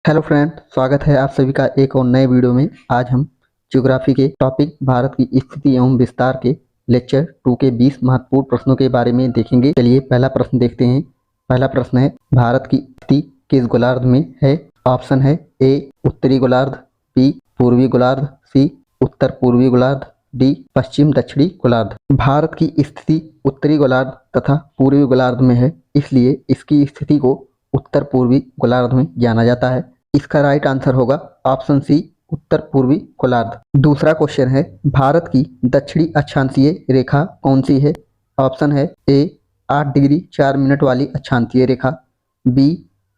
Hello friend, स्वागत है आप सभी का एक और नए वीडियो में। आज हम ज्योग्राफी के टॉपिक भारत की स्थिति एवं विस्तार के लेक्चर 2 के 20 महत्वपूर्ण प्रश्नों के बारे में देखेंगे। चलिए पहला प्रश्न देखते हैं। पहला प्रश्न है, भारत की स्थिति किस गोलार्ध में है? ऑप्शन है ए उत्तरी गोलार्ध, बी पूर्वी गोलार्ध, सी उत्तर पूर्वी गोलार्ध, डी पश्चिम दक्षिणी गोलार्ध। भारत की स्थिति उत्तरी गोलार्ध तथा पूर्वी गोलार्ध में है, इसलिए इसकी स्थिति को उत्तर पूर्वी गोलार्ध में जाना जाता है। इसका राइट आंसर होगा ऑप्शन सी उत्तर पूर्वी गोलार्ध। दूसरा क्वेश्चन है, भारत की दक्षिणी अक्षांशीय रेखा कौन सी है? ऑप्शन है ए 8 डिग्री 4 मिनट वाली अक्षांशीय रेखा, बी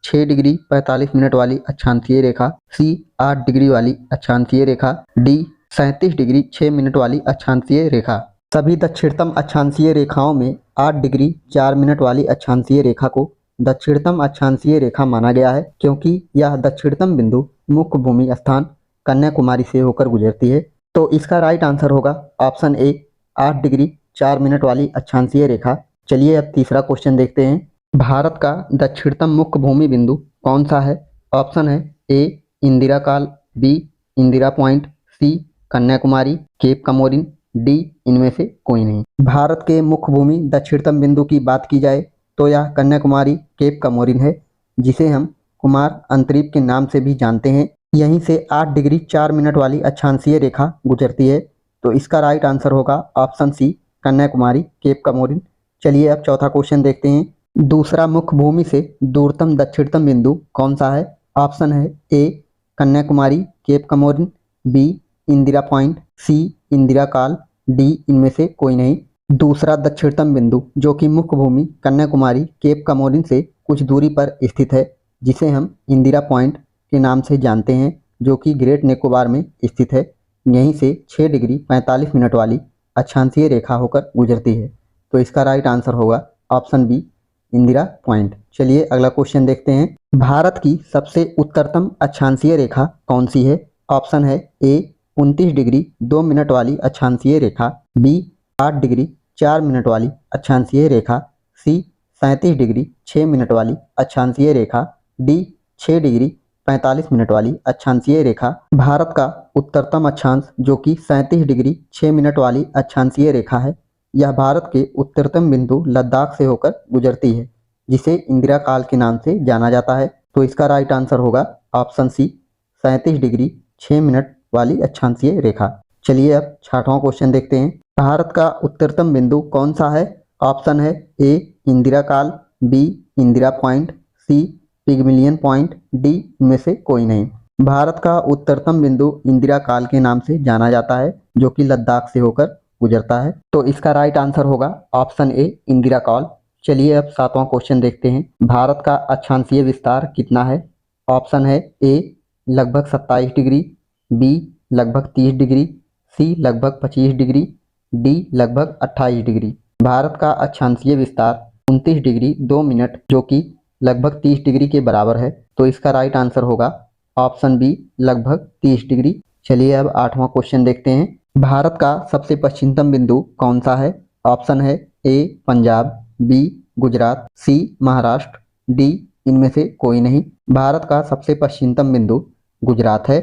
6 डिग्री 45 मिनट वाली अक्षांशीय रेखा, सी 8 डिग्री वाली अक्षांशीय रेखा, डी 37 डिग्री 6 मिनट वाली अक्षांशीय रेखा। सभी दक्षिणतम अक्षांशीय रेखाओं में 8 डिग्री 4 मिनट वाली अक्षांशीय रेखा को दक्षिणतम अक्षांशीय रेखा माना गया है, क्योंकि यह दक्षिणतम बिंदु मुख्य भूमि स्थान कन्याकुमारी से होकर गुजरती है। तो इसका राइट आंसर होगा ऑप्शन ए 8 डिग्री 4 मिनट वाली अक्षांशीय रेखा। चलिए अब तीसरा क्वेश्चन देखते हैं। भारत का दक्षिणतम मुख्य भूमि बिंदु कौन सा है? ऑप्शन है ए इंदिरा काल, बी इंदिरा पॉइंट, सी कन्याकुमारी, केप कमोरिन, डी इनमें से कोई नहीं। भारत के मुख्य भूमि दक्षिणतम बिंदु की बात की जाए तो यह कन्याकुमारी केप कमोरिन है, जिसे हम कुमार अंतरीप के नाम से भी जानते हैं। यहीं से 8 डिग्री 4 मिनट वाली अक्षांशीय रेखा गुजरती है। तो इसका राइट आंसर होगा option C Kanyakumari cape Comorin. चलिए अब चौथा क्वेश्चन देखते हैं। दूसरा मुख्य भूमि से दूरतम दक्षिणतम बिंदु कौन सा है? ऑप्शन है A Kanyakumari cape Comorin, B Indira point, C Indira col, D इनमें से कोई नहीं। दूसरा दक्षिणतम बिंदु जो कि मुख्य भूमि कन्याकुमारी केप कमोरिन से कुछ दूरी पर स्थित है, जिसे हम इंदिरा पॉइंट के नाम से जानते हैं, जो कि ग्रेट निकोबार में स्थित है। यहीं से 6 डिग्री 45 मिनट वाली अक्षांशीय रेखा होकर गुजरती है। तो इसका राइट आंसर होगा ऑप्शन बी इंदिरा पॉइंट। चलिए अगला क्वेश्चन देखते हैं। भारत की सबसे उत्तरतम अक्षांशीय रेखा कौन सी है? ऑप्शन है ए 29 डिग्री 2 मिनट वाली अक्षांशीय रेखा, बी 8 डिग्री 4 मिनट वाली अक्षांशीय रेखा, सी 37 डिग्री 6 मिनट वाली अक्षांशीय रेखा, डी 6 डिग्री 45 मिनट वाली अक्षांशीय रेखा। भारत का उत्तरतम अक्षांश जो कि 37 डिग्री 6 मिनट वाली अक्षांशीय रेखा है, यह भारत के उत्तरतम बिंदु लद्दाख से होकर गुजरती है, जिसे इंदिरा काल के नाम से जाना जाता है। तो इसका राइट आंसर होगा ऑप्शन सी 37 डिग्री 6 मिनट वाली अक्षांशीय रेखा। चलिए अब छठवां क्वेश्चन देखते हैं। भारत का उत्तरतम बिंदु कौन सा है? ऑप्शन है ए इंदिरा काल, बी इंदिरा पॉइंट, सी पिगमिलियन पॉइंट, डी इनमें से कोई नहीं। भारत का उत्तरतम बिंदु इंदिरा काल के नाम से जाना जाता है, जो कि लद्दाख से होकर गुजरता है। तो इसका राइट आंसर होगा ऑप्शन ए इंदिरा काल। चलिए अब सातवां क्वेश्चन देखते हैं। भारत का अक्षांशीय विस्तार कितना है? ऑप्शन है ए लगभग 27 डिग्री, बी लगभग 30 डिग्री, सी लगभग 25 डिग्री, डी लगभग 28 डिग्री। भारत का अक्षांशीय विस्तार 29 डिग्री 2 मिनट जो कि लगभग 30 डिग्री के बराबर है। तो इसका राइट आंसर होगा ऑप्शन बी लगभग 30 डिग्री। चलिए अब आठवां क्वेश्चन देखते हैं। भारत का सबसे पश्चिमतम बिंदु कौन सा है? ऑप्शन है ए पंजाब, बी गुजरात, सी महाराष्ट्र, डी इनमें से कोई नहीं। भारत का सबसे पश्चिमतम बिंदु गुजरात है।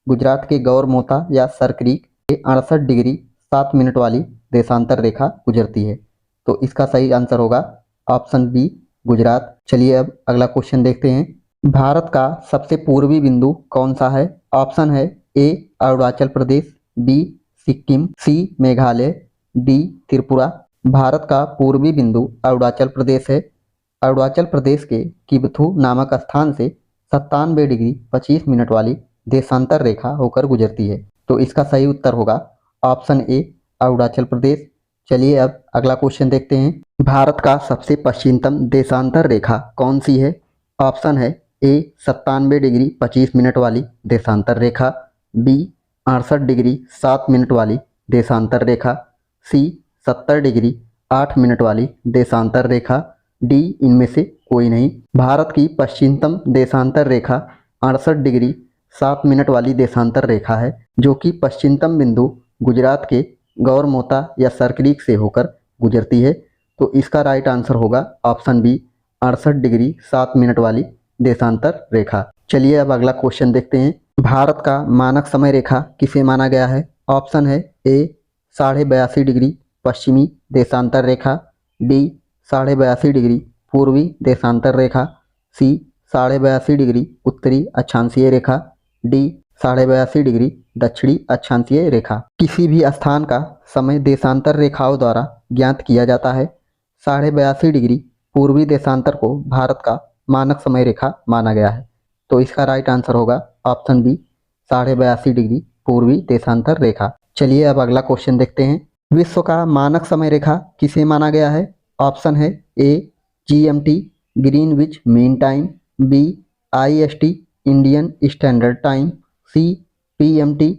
गुजरात के गौरमोता या सरक्रीक के 68 डिग्री 7 मिनट वाली देशांतर रेखा गुजरती है। तो इसका सही आंसर होगा ऑप्शन बी गुजरात। चलिए अब अगला क्वेश्चन देखते हैं। भारत का सबसे पूर्वी बिंदु कौन सा है? ऑप्शन है ए अरुणाचल प्रदेश, बी सिक्किम, सी मेघालय, डी त्रिपुरा। भारत का पूर्वी बिंदु अरुणाचल प्रदेश है। अरुणाचल प्रदेश के किबथू नामक स्थान से 97 डिग्री 25 मिनट वाली देशांतर रेखा होकर गुजरती है। तो इसका सही उत्तर होगा ऑप्शन ए अरुणाचल प्रदेश। चलिए अब अगला क्वेश्चन देखते हैं। भारत का सबसे पश्चिमतम देशांतर रेखा कौन सी है? ऑप्शन है ए 97 डिग्री 25 मिनट वाली देशांतर रेखा, बी 68 डिग्री 7 मिनट वाली देशांतर रेखा, सी 70 डिग्री 8 मिनट वाली देशांतर रेखा, डी इनमें से कोई नहीं। भारत की पश्चिमतम देशांतर रेखा 68 डिग्री 7 मिनट वाली देशांतर रेखा है, जो कि पश्चिमतम बिंदु गुजरात के गौरमोता या सरक्रीक से होकर गुजरती है। तो इसका राइट आंसर होगा ऑप्शन बी 68 डिग्री 7 मिनट वाली देशांतर रेखा। चलिए अब अगला क्वेश्चन देखते हैं। भारत का मानक समय रेखा किसे माना गया है? ऑप्शन है ए 82.5 डिग्री पश्चिमी देशांतर रेखा, बी 82.5 डिग्री पूर्वी देशांतर रेखा, सी 82.5 डिग्री उत्तरी अक्षांशीय रेखा, डी 82.5 डिग्री दक्षिणी अक्षांशीय रेखा। किसी भी स्थान का समय देशांतर रेखाओं द्वारा ज्ञात किया जाता है। 82.5 डिग्री पूर्वी देशांतर को भारत का मानक समय रेखा माना गया है। तो इसका राइट आंसर होगा ऑप्शन बी 82.5 डिग्री पूर्वी देशांतर रेखा। चलिए अब अगला क्वेश्चन देखते हैं। विश्व का मानक समय रेखा किसे माना गया है? ऑप्शन है A GMT Greenwich mean time, B IST Indian standard time, C PMT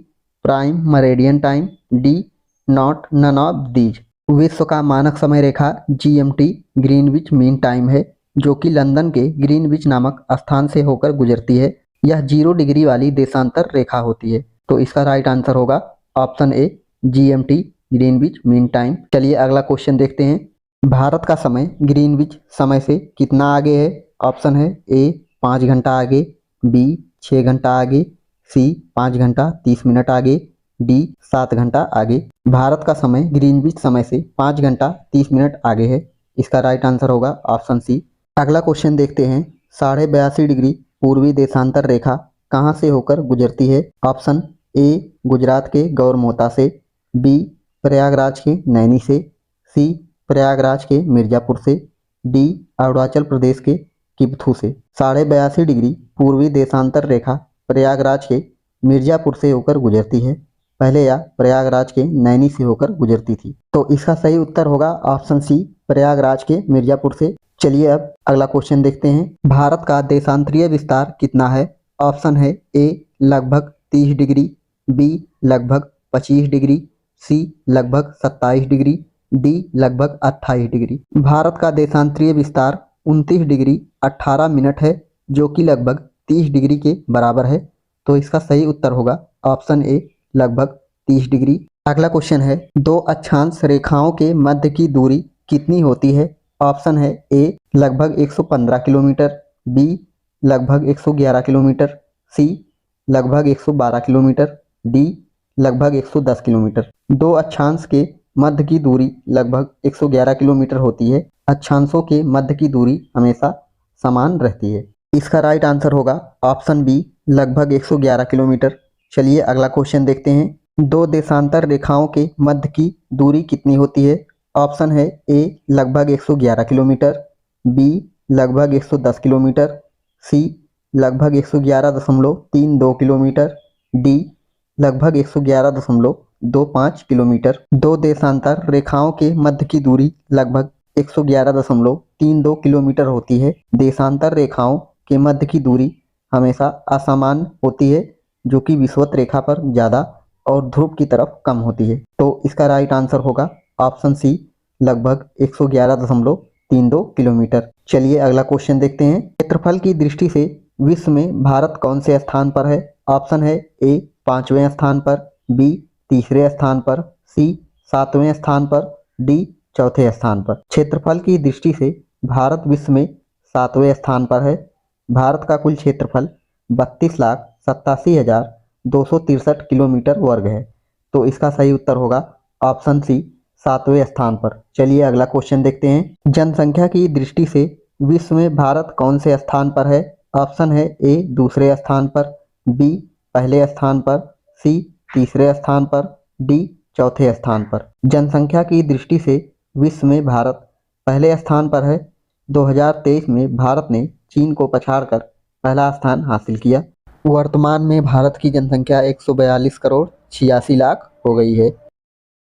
prime meridian time, D not none of these. विश्व का मानक समय रेखा GMT ग्रीनविच मीन टाइम है, जो कि लंदन के ग्रीनविच नामक स्थान से होकर गुजरती है। यह 0 डिग्री वाली देशांतर रेखा होती है। तो इसका राइट आंसर होगा option A GMT Greenwich mean time. चलिए अगला क्वेश्चन देखते हैं। भारत का समय ग्रीनविच समय से कितना आगे है? ऑप्शन है ए 5 घंटा आगे, बी 6 घंटा आगे, सी 5 घंटा 30 मिनट आगे, डी 7 घंटा आगे। भारत का समय ग्रीनविच समय से 5 घंटा 30 मिनट आगे है। इसका राइट आंसर होगा ऑप्शन सी। अगला क्वेश्चन देखते हैं। 82.5 डिग्री पूर्वी देशांतर रेखा कहाँ से होकर गुजरती है? ऑप्शन ए गुजरात के गौरमोता से, बी प्रयागराज के नैनी से, सी प्रयागराज के मिर्जापुर से, डी अरुणाचल प्रदेश के किबथू से। 82.5 डिग्री पूर्वी देशांतर रेखा प्रयागराज के मिर्जापुर से होकर गुजरती है। पहले यह प्रयागराज के नैनी से होकर गुजरती थी। तो इसका सही उत्तर होगा ऑप्शन सी प्रयागराज के मिर्जापुर से। चलिए अब अगला क्वेश्चन देखते हैं। भारत का देशांतरीय विस्तार कितना है? ऑप्शन है ए लगभग 30 डिग्री, बी लगभग 25 डिग्री, सी लगभग 27 डिग्री, डी लगभग 28 डिग्री। भारत का देशांतरीय विस्तार 29 डिग्री 18 मिनट है, जो कि लगभग 30 डिग्री के बराबर है। तो इसका सही उत्तर होगा ऑप्शन ए लगभग 30 डिग्री। अगला क्वेश्चन है। दो अक्षांश रेखाओं के मध्य की दूरी कितनी होती है? ऑप्शन है ए लगभग 115 किलोमीटर, बी लगभग 111 किलोमीटर, सी लगभग 112 किलोमीटर, डी लगभग 110 किलोमीटर। दो अक्षांश के मध्य की दूरी लगभग 111 किलोमीटर होती है। अक्षांशों के मध्य की दूरी हमेशा समान रहती है। इसका राइट आंसर होगा ऑप्शन बी लगभग 111 किलोमीटर। चलिए अगला क्वेश्चन देखते हैं। दो देशांतर रेखाओं के मध्य की दूरी कितनी होती है? ऑप्शन है ए लगभग 111 किलोमीटर, बी लगभग 110 किलोमीटर, सी लगभग 111.32 किलोमीटर, डी लगभग 111.25 किलोमीटर। दो देशांतर रेखाओं के मध्य की दूरी लगभग 111.32 किलोमीटर होती है। देशांतर रेखाओं के मध्य की दूरी हमेशा असमान होती है, जो कि विषुवत रेखा पर ज़्यादा और ध्रुव की तरफ कम होती है। तो इसका राइट आंसर होगा ऑप्शन सी लगभग 111.32 किलोमीटर। चलिए अगला क्वेश्चन देखते हैं। क्षेत्रफल की दृष्टि से विश्व में भारत कौन से स्थान पर है? ऑप्शन है ए 5वें स्थान पर, बी 3रे स्थान पर, सी 7वें स्थान पर, डी 4थे स्थान पर। क्षेत्रफल की दृष्टि से भारत विश्व में 7वें स्थान पर है। भारत का कुल क्षेत्रफल 32,87,263 किलोमीटर वर्ग है। तो इसका सही उत्तर होगा ऑप्शन सी 7वें स्थान पर। चलिए अगला क्वेश्चन देखते हैं। जनसंख्या की दृष्टि से विश्व में भारत कौन से स्थान पर है? ऑप्शन है ए 2रे स्थान पर, बी पहले स्थान पर, सी 3रे स्थान पर, डी 4थे स्थान पर। जनसंख्या की दृष्टि से विश्व में भारत पहले स्थान पर है। 2023 में भारत ने चीन को पछाड़कर पहला स्थान हासिल किया। वर्तमान में भारत की जनसंख्या 142 करोड़ 86 लाख हो गई है।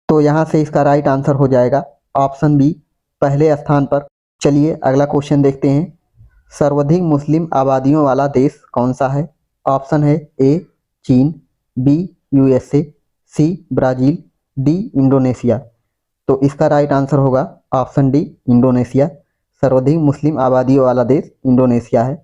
तो यहाँ से इसका राइट आंसर हो जाएगा ऑप्शन बी पहले स्थान पर। चलिए अगला क्वेश्चन देखते हैं। सर्वाधिक मुस्लिम आबादियों वाला देश कौन सा है? ऑप्शन है ए चीन, B USA, C Brazil, D Indonesia. तो इसका राइट आंसर होगा ऑप्शन डी इंडोनेशिया। सर्वाधिक मुस्लिम आबादियों वाला देश इंडोनेशिया है।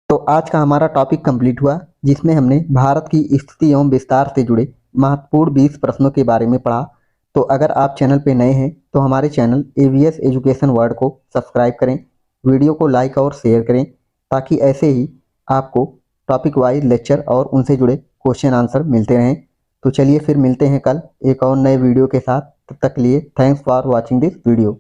तो आज का हमारा टॉपिक कंप्लीट हुआ, जिसमें हमने भारत की स्थिति एवं विस्तार से जुड़े महत्वपूर्ण 20 प्रश्नों के बारे में पढ़ा। तो अगर आप चैनल पर नए हैं तो हमारे चैनल AVS एजुकेशन वर्ल्ड को सब्सक्राइब करें, वीडियो को लाइक और शेयर करें, ताकि ऐसे ही आपको टॉपिक वाइज लेक्चर और उनसे जुड़े क्वेश्चन आंसर मिलते रहें। तो चलिए फिर मिलते हैं कल एक और नए वीडियो के साथ। तब तक के लिए thanks for watching this video.